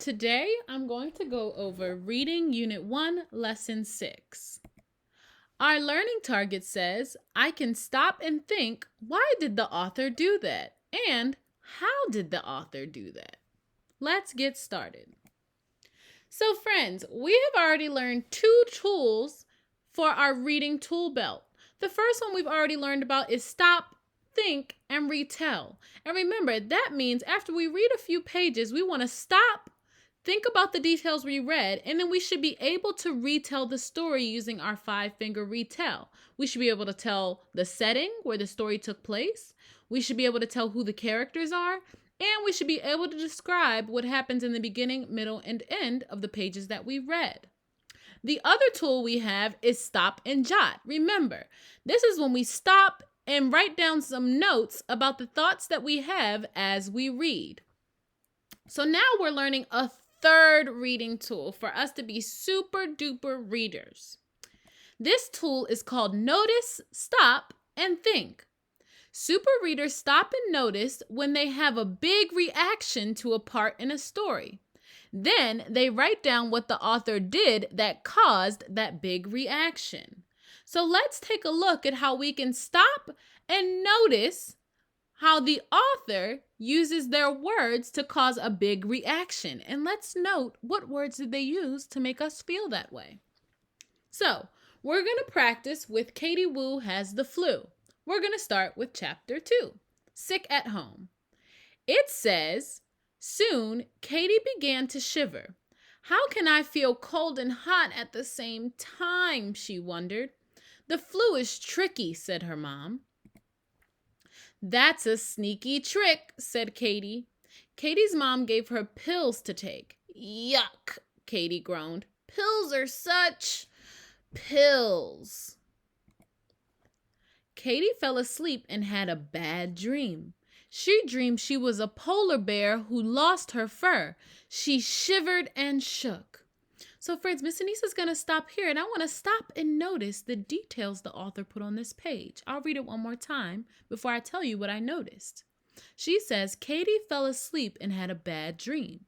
Today, I'm going to go over Reading Unit 1, Lesson 6. Our learning target says, I can stop and think, why did the author do that? And how did the author do that? Let's get started. So, friends, we have already learned two tools for our reading tool belt. The first one we've already learned about is stop, think, and retell. And remember, that means after we read a few pages, we want to stop, think about the details we read, and then we should be able to retell the story using our 5-finger retell. We should be able to tell the setting where the story took place. We should be able to tell who the characters are. And we should be able to describe what happens in the beginning, middle, and end of the pages that we read. The other tool we have is stop and jot. Remember, this is when we stop and write down some notes about the thoughts that we have as we read. So now we're learning a third reading tool for us to be super duper readers. This tool is called Notice, Stop, and Think. Super readers stop and notice when they have a big reaction to a part in a story. Then they write down what the author did that caused that big reaction. So let's take a look at how we can stop and notice how the author uses their words to cause a big reaction. And let's note, what words did they use to make us feel that way? So we're going to practice with Katie Woo Has the Flu. We're going to start with chapter 2, Sick at Home. It says, soon Katie began to shiver. How can I feel cold and hot at the same time, she wondered. The flu is tricky, said her mom. That's a sneaky trick, said Katie. Katie's mom gave her pills to take. Yuck, Katie groaned. Pills are such pills. Katie fell asleep and had a bad dream. She dreamed she was a polar bear who lost her fur. She shivered and shook. So friends, Miss Anissa's going to stop here, and I want to stop and notice the details the author put on this page. I'll read it one more time before I tell you what I noticed. She says, Katie fell asleep and had a bad dream.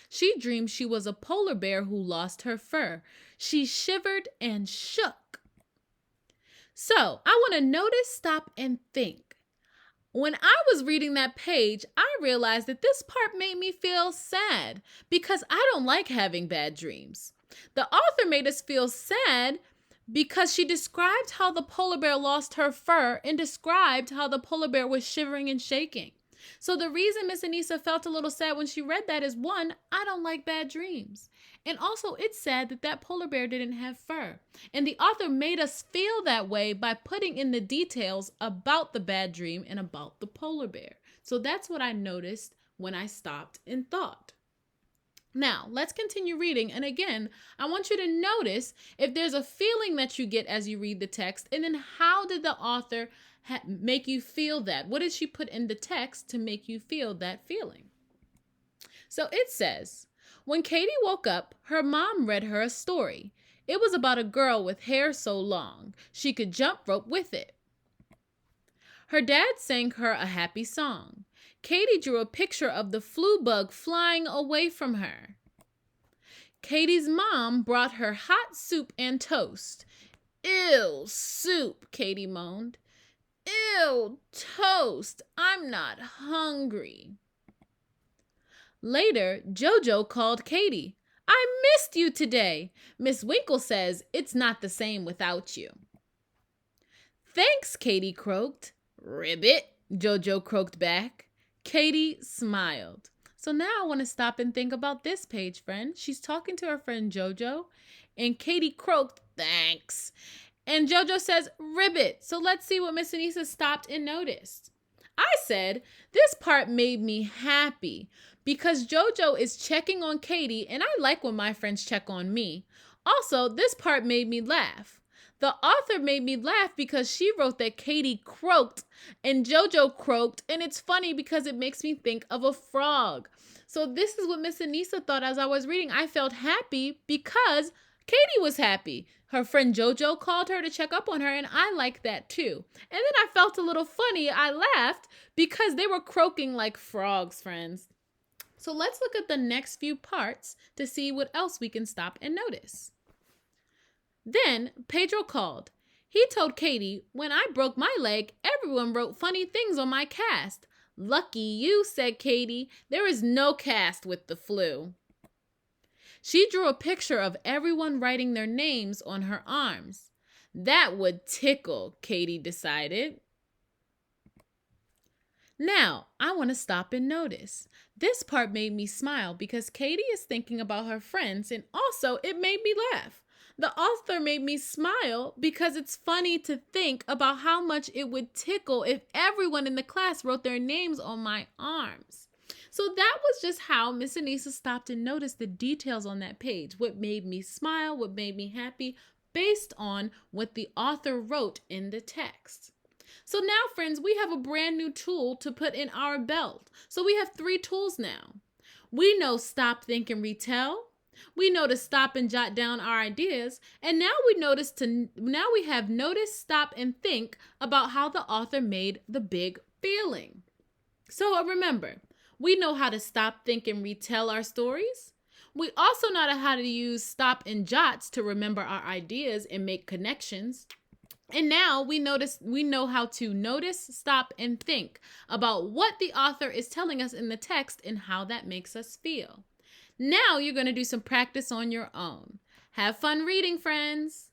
She dreamed she was a polar bear who lost her fur. She shivered and shook. So I want to notice, stop, and think. When I was reading that page, I realized that this part made me feel sad because I don't like having bad dreams. The author made us feel sad because she described how the polar bear lost her fur and described how the polar bear was shivering and shaking. So the reason Miss Anissa felt a little sad when she read that is, one, I don't like bad dreams. And also, it's sad that that polar bear didn't have fur. And the author made us feel that way by putting in the details about the bad dream and about the polar bear. So that's what I noticed when I stopped and thought. Now, let's continue reading. And again, I want you to notice if there's a feeling that you get as you read the text, and then how did the author make you feel that? What did she put in the text to make you feel that feeling? So it says, when Katie woke up, her mom read her a story. It was about a girl with hair so long she could jump rope with it. Her dad sang her a happy song. Katie drew a picture of the flu bug flying away from her. Katie's mom brought her hot soup and toast. Ew, soup, Katie moaned. Ew, toast, I'm not hungry. Later, Jojo called Katie. I missed you today. Miss Winkle says it's not the same without you. Thanks, Katie croaked. Ribbit, Jojo croaked back. Katie smiled. So now I want to stop and think about this page, friend. She's talking to her friend Jojo, and Katie croaked, thanks. And Jojo says, ribbit. So let's see what Miss Anissa stopped and noticed. I said, this part made me happy because Jojo is checking on Katie, and I like when my friends check on me. Also, this part made me laugh. The author made me laugh because she wrote that Katie croaked and Jojo croaked, and it's funny because it makes me think of a frog. So this is what Miss Anissa thought as I was reading. I felt happy because Katie was happy. Her friend Jojo called her to check up on her, and I like that too. And then I felt a little funny. I laughed because they were croaking like frogs, friends. So let's look at the next few parts to see what else we can stop and notice. Then Pedro called. He told Katie, "When I broke my leg, everyone wrote funny things on my cast." "Lucky you," said Katie. "There is no cast with the flu." She drew a picture of everyone writing their names on her arms. That would tickle, Katie decided. Now, I want to stop and notice. This part made me smile because Katie is thinking about her friends, and also it made me laugh. The author made me smile because it's funny to think about how much it would tickle if everyone in the class wrote their names on my arms. So that was just how Miss Anissa stopped and noticed the details on that page, what made me smile, what made me happy, based on what the author wrote in the text. So now, friends, we have a brand new tool to put in our belt. So we have 3 tools now. We know stop, think, and retell. We know to stop and jot down our ideas. And now we have notice, stop, and think about how the author made the big feeling. So remember, we know how to stop, think, and retell our stories. We also know how to use stop and jots to remember our ideas and make connections. And now we know how to notice, stop, and think about what the author is telling us in the text and how that makes us feel. Now you're going to do some practice on your own. Have fun reading, friends.